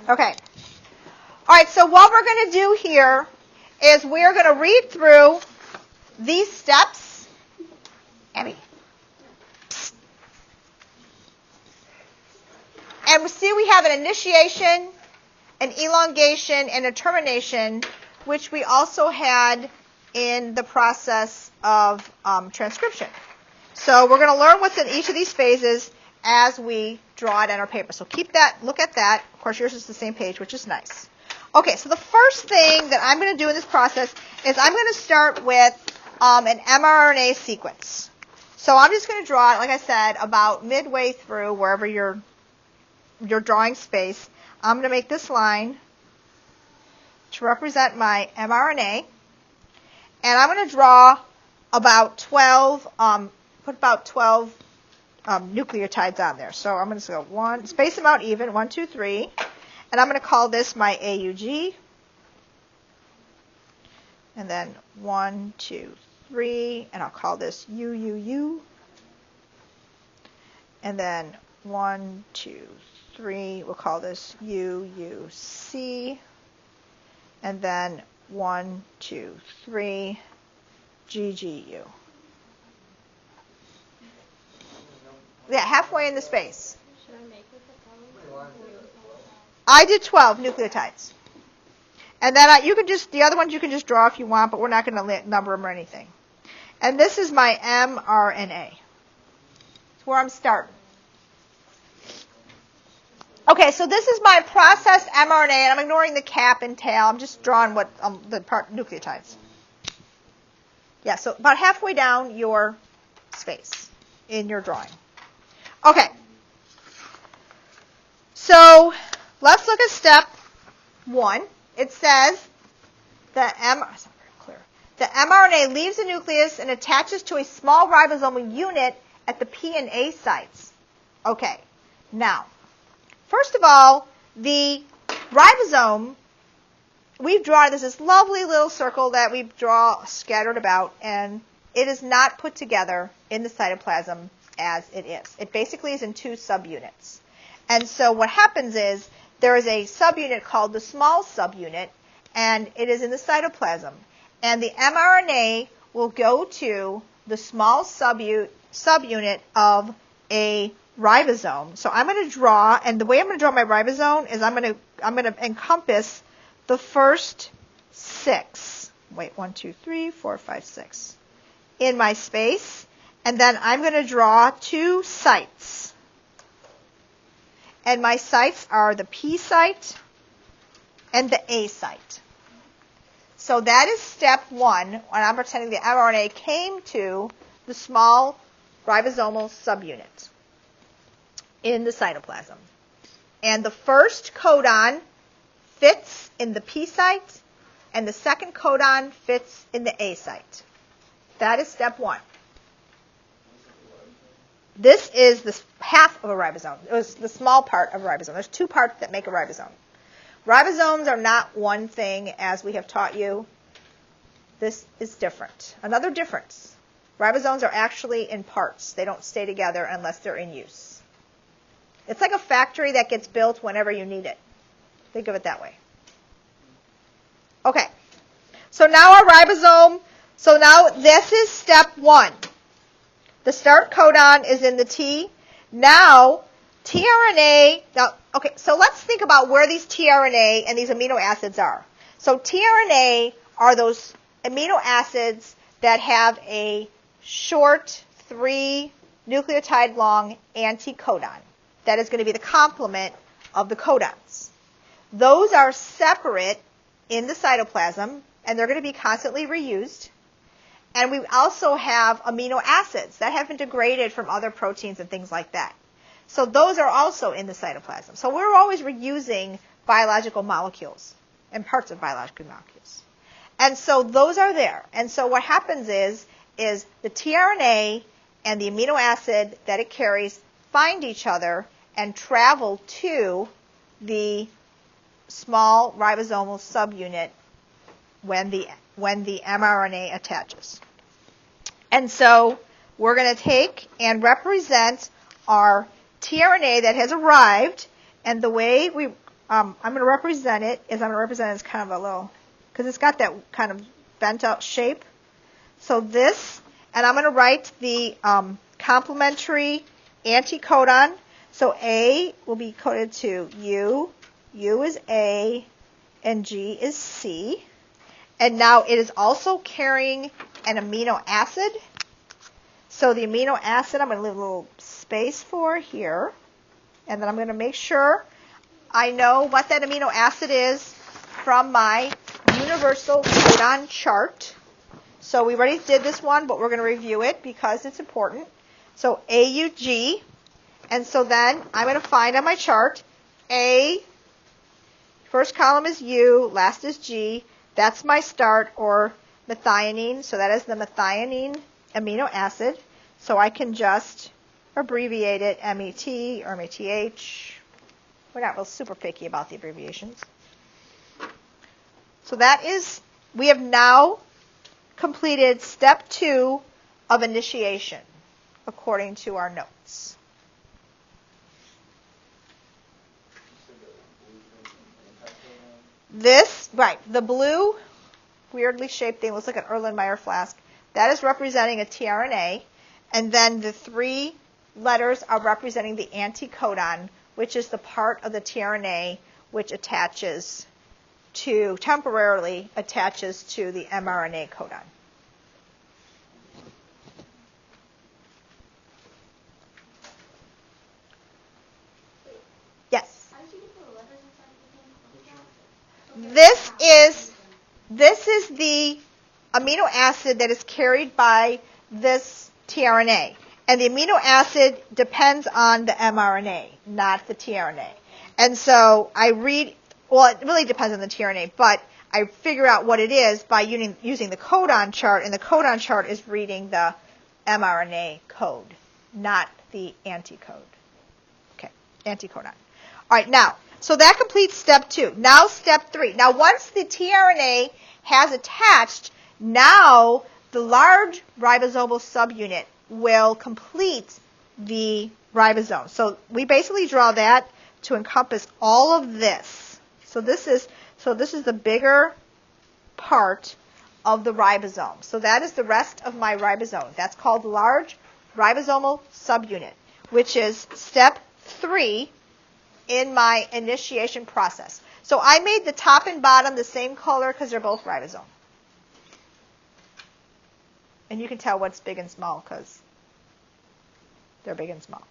Okay. All right, so what we're going to do here is we're going to read through these steps. Abby. And we see we have an initiation, an elongation, and a termination, which we also had in the process of transcription. So we're going to learn what's in each of these phases as we draw it on our paper. So keep that, look at that. Of course, yours is the same page, which is nice. Okay, so the first thing that I'm going to do in this process is I'm going to start with an mRNA sequence. So I'm just going to draw it, like I said, about midway through wherever your drawing space. I'm going to make this line to represent my mRNA. And I'm going to draw about 12, put about 12 nucleotides on there. So I'm going to go space them out even, 1, 2, 3. And I'm going to call this my AUG. And then 1, 2, 3. And I'll call this UUU. And then 1, 2, 3. We'll call this UUC. And then 1, 2, 3. GGU. Yeah, halfway in the space. Should I make it the color? I did 12 nucleotides. And then you can just, the other ones you can just draw if you want, but we're not going to number them or anything. And this is my mRNA. It's where I'm starting. Okay, so this is my processed mRNA, and I'm ignoring the cap and tail. I'm just drawing what the nucleotides. Yeah, so about halfway down your space in your drawing. Okay. So let's look at step 1. It says the mRNA leaves the nucleus and attaches to a small ribosomal unit at the P and A sites. Okay. Now, first of all, the ribosome, we've drawn this lovely little circle that we draw scattered about, and it is not put together in the cytoplasm as it is. It basically is in 2 subunits. And so what happens is there is a subunit called the small subunit, and it is in the cytoplasm. And the mRNA will go to the small subunit of a ribosome. So I'm going to draw, and the way I'm going to draw my ribosome is I'm going to encompass the first 6. Wait, 1, 2, 3, 4, 5, 6 in my space, and then I'm going to draw 2 sites. And my sites are the P site and the A site. So that is step 1 when I'm pretending the mRNA came to the small ribosomal subunit in the cytoplasm. And the first codon fits in the P site, and the second codon fits in the A site. That is step 1. This is the half of a ribosome. It was the small part of a ribosome. There's 2 parts that make a ribosome. Ribosomes are not one thing, as we have taught you. This is different. Another difference. Ribosomes are actually in parts. They don't stay together unless they're in use. It's like a factory that gets built whenever you need it. Think of it that way. Okay. So now our ribosome, so now this is step 1. The start codon is in the T. Now, tRNA, okay, so let's think about where these tRNA and these amino acids are. So tRNA are those amino acids that have a short 3 nucleotide long anticodon. That is going to be the complement of the codons. Those are separate in the cytoplasm, and they're going to be constantly reused. And we also have amino acids that have been degraded from other proteins and things like that. So those are also in the cytoplasm. So we're always reusing biological molecules and parts of biological molecules. And so those are there. And so what happens is the tRNA and the amino acid that it carries find each other and travel to the small ribosomal subunit when the mRNA attaches. And so we're going to take and represent our tRNA that has arrived, and the way we I'm going to represent it as kind of a little, because it's got that kind of bent out shape. So this, and I'm going to write the complementary anticodon. So A will be coded to U, U is A, and G is C. And now it is also carrying an amino acid. So the amino acid, I'm going to leave a little space for here. And then I'm going to make sure I know what that amino acid is from my universal codon chart. So we already did this one, but we're going to review it because it's important. So AUG. And so then I'm going to find on my chart A, first column is U, last is G. That's my start, or methionine. So that is the methionine amino acid. So I can just abbreviate it MET or METH. We're not real super picky about the abbreviations. So that is, we have now completed step 2 of initiation, according to our notes. This, right, the blue weirdly shaped thing looks like an Erlenmeyer flask. That is representing a tRNA. And then the 3 letters are representing the anticodon, which is the part of the tRNA which temporarily attaches to the mRNA codon. Yes? How did you get the letters inside the same codon? This is the amino acid that is carried by this tRNA. And the amino acid depends on the mRNA, not the tRNA. And so it really depends on the tRNA, but I figure out what it is by using the codon chart, and the codon chart is reading the mRNA code, not the anticode. Okay, anticodon. All right, now, so that completes step 2. Now step 3. Now once the tRNA has attached, now the large ribosomal subunit will complete the ribosome. So we basically draw that to encompass all of this. So this is the bigger part of the ribosome. So that is the rest of my ribosome. That's called large ribosomal subunit, which is step 3 in my initiation process. So I made the top and bottom the same color because they're both ribosome. And you can tell what's big and small because they're big and small.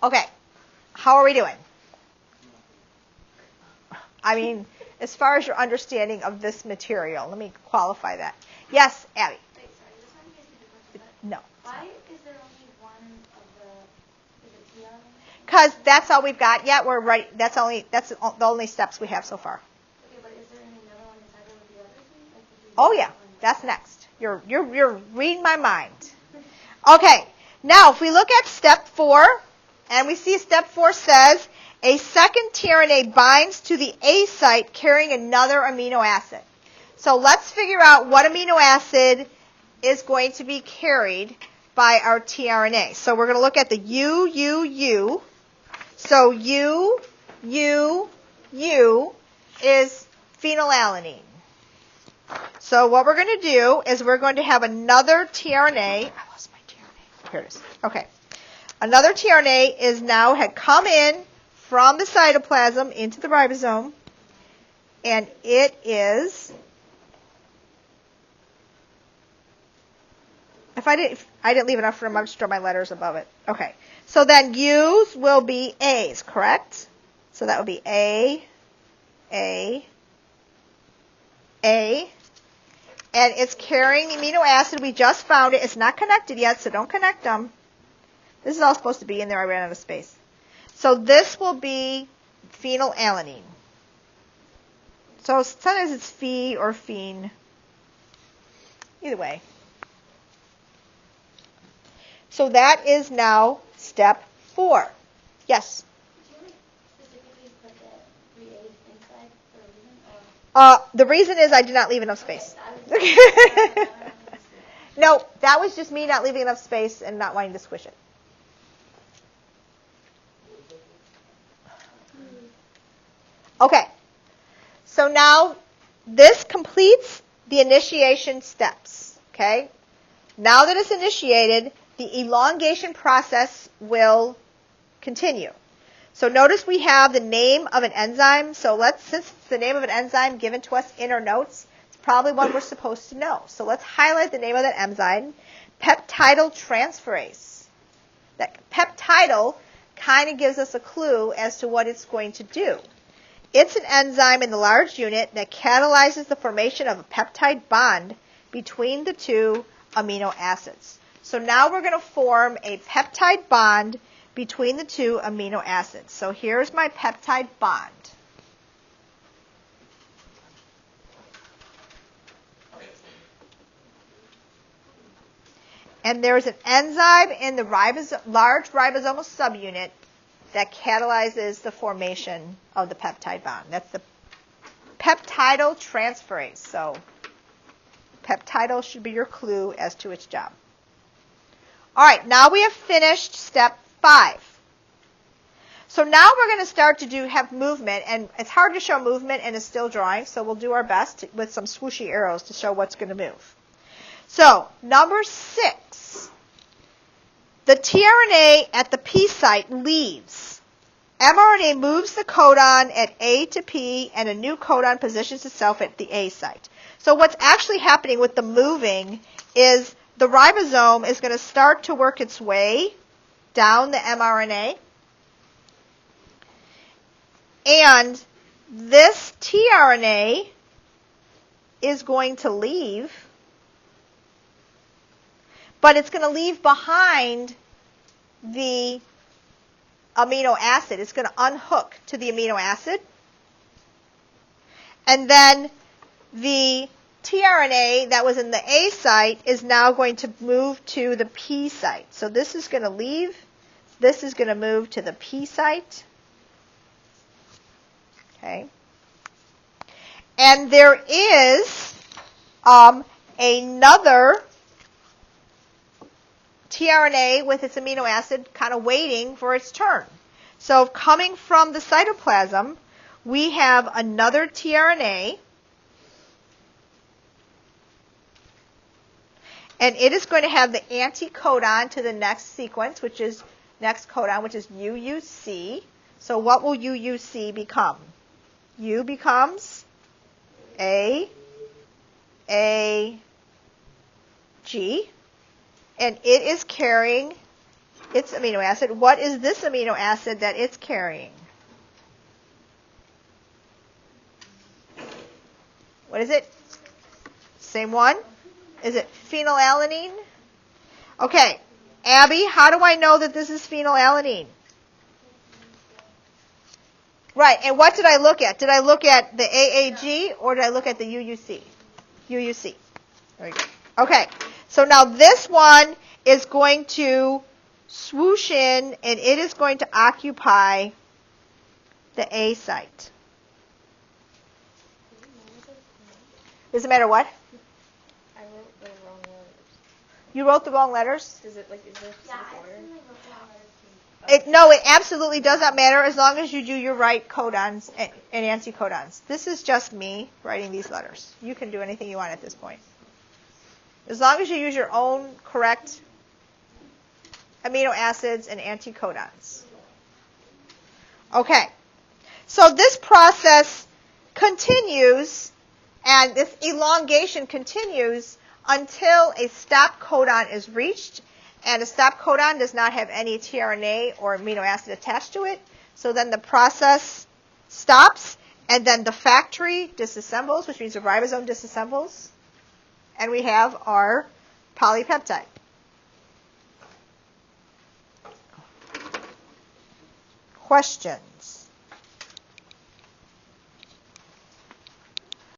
Okay, how are we doing? I mean, as far as your understanding of this material, let me qualify that. Yes, Abby? Wait, sorry, this one you guys need to question, No. why is there only one of the tRNA? Because that's all we've got yet. We're ready. That's the only steps we have so far. Okay, but is there another one inside there with the other 3? Like, did you Oh yeah, that's next. You're reading my mind. Okay, now if we look at step 4, and we see step 4 says a second tRNA binds to the A site carrying another amino acid. So let's figure out what amino acid is going to be carried by our tRNA. So we're going to look at the U. So U is phenylalanine. So what we're going to do is we're going to have another tRNA. I lost my tRNA. Here it is. Okay. Another tRNA had come in from the cytoplasm into the ribosome, and it is, I didn't leave enough room, I'm just drawing my letters above it. Okay. So then U's will be A's, correct? So that would be A. And it's carrying the amino acid. We just found it. It's not connected yet, so don't connect them. This is all supposed to be in there. I ran out of space. So this will be phenylalanine. So sometimes it's phe or phene. Either way. So that is now step 4. Yes? Did you specifically put the 3A's inside for a reason? Or? The reason is I did not leave enough space. Okay, No, No, that was just me not leaving enough space and not wanting to squish it. Okay, so now this completes the initiation steps, okay? Now that it's initiated, the elongation process will continue. So notice we have the name of an enzyme. So since it's the name of an enzyme given to us in our notes, it's probably one we're supposed to know. So let's highlight the name of that enzyme, peptidyl transferase. That peptidyl kind of gives us a clue as to what it's going to do. It's an enzyme in the large unit that catalyzes the formation of a peptide bond between the two amino acids. So now we're going to form a peptide bond between the two amino acids. So here's my peptide bond. And there's an enzyme in the large ribosomal subunit that catalyzes the formation of the peptide bond. That's the peptidyl transferase. So peptidyl should be your clue as to its job. All right, now we have finished step 5. So now we're going to start to have movement, and it's hard to show movement in a still drawing, so we'll do our best with some swooshy arrows to show what's going to move. So number 6, the tRNA at the P site leaves. mRNA moves the codon at A to P, and a new codon positions itself at the A site. So what's actually happening with the moving is the ribosome is going to start to work its way down the mRNA. And this tRNA is going to leave, but it's going to leave behind the amino acid. It's going to unhook to the amino acid. And then the tRNA that was in the A site is now going to move to the P site. So this is going to leave. This is going to move to the P site. Okay. And there is another tRNA with its amino acid kind of waiting for its turn. So coming from the cytoplasm, we have another tRNA, and it is going to have the anticodon to the next sequence, which is next codon, which is UUC. So what will UUC become? U becomes A, G, and it is carrying its amino acid. What is this amino acid that it's carrying? What is it? Same one? Is it phenylalanine? Okay, Abby, how do I know that this is phenylalanine? Right, and what did I look at? Did I look at the AAG or did I look at the UUC? UUC. Very good. Okay, so now this one is going to swoosh in and it is going to occupy the A site. Does it matter what? I wrote the wrong letters. You wrote the wrong letters? Is there specific order? No, it absolutely does not matter as long as you do your right codons and anticodons. This is just me writing these letters. You can do anything you want at this point. As long as you use your own correct amino acids and anticodons. Okay. So this process continues, and this elongation continues until a stop codon is reached. And a stop codon does not have any tRNA or amino acid attached to it. So then the process stops, and then the factory disassembles, which means the ribosome disassembles, and we have our polypeptide. Question.